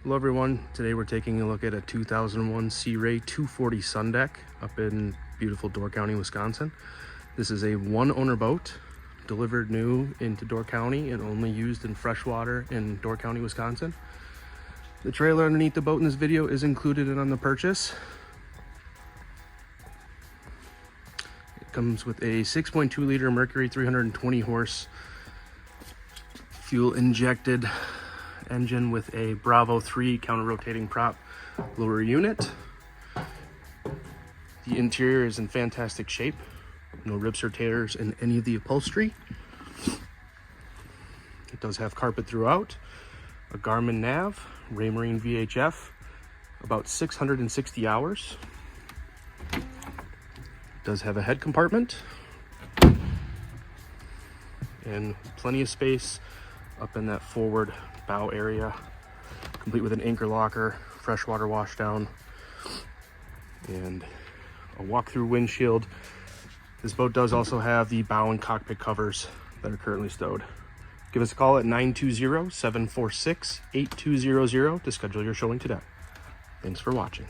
Hello everyone, today we're taking a look at a 2001 Sea Ray 240 Sundeck up in beautiful Door County, Wisconsin. This is a one-owner boat, delivered new into Door County and only used in freshwater in Door County, Wisconsin. The trailer underneath the boat in this video is included on the purchase. It comes with a 6.2 liter Mercury 320 horse fuel injected engine with a Bravo 3 counter-rotating prop lower unit. The interior is in fantastic shape. No rips or tears in any of the upholstery. It does have carpet throughout, a Garmin nav, Raymarine VHF, about 660 hours. It does have a head compartment and plenty of space up in that forward bow area, complete with an anchor locker, freshwater washdown, and a walk-through windshield. This boat does also have the bow and cockpit covers that are currently stowed. Give us a call at 920-746-8200 to schedule your showing today. Thanks for watching.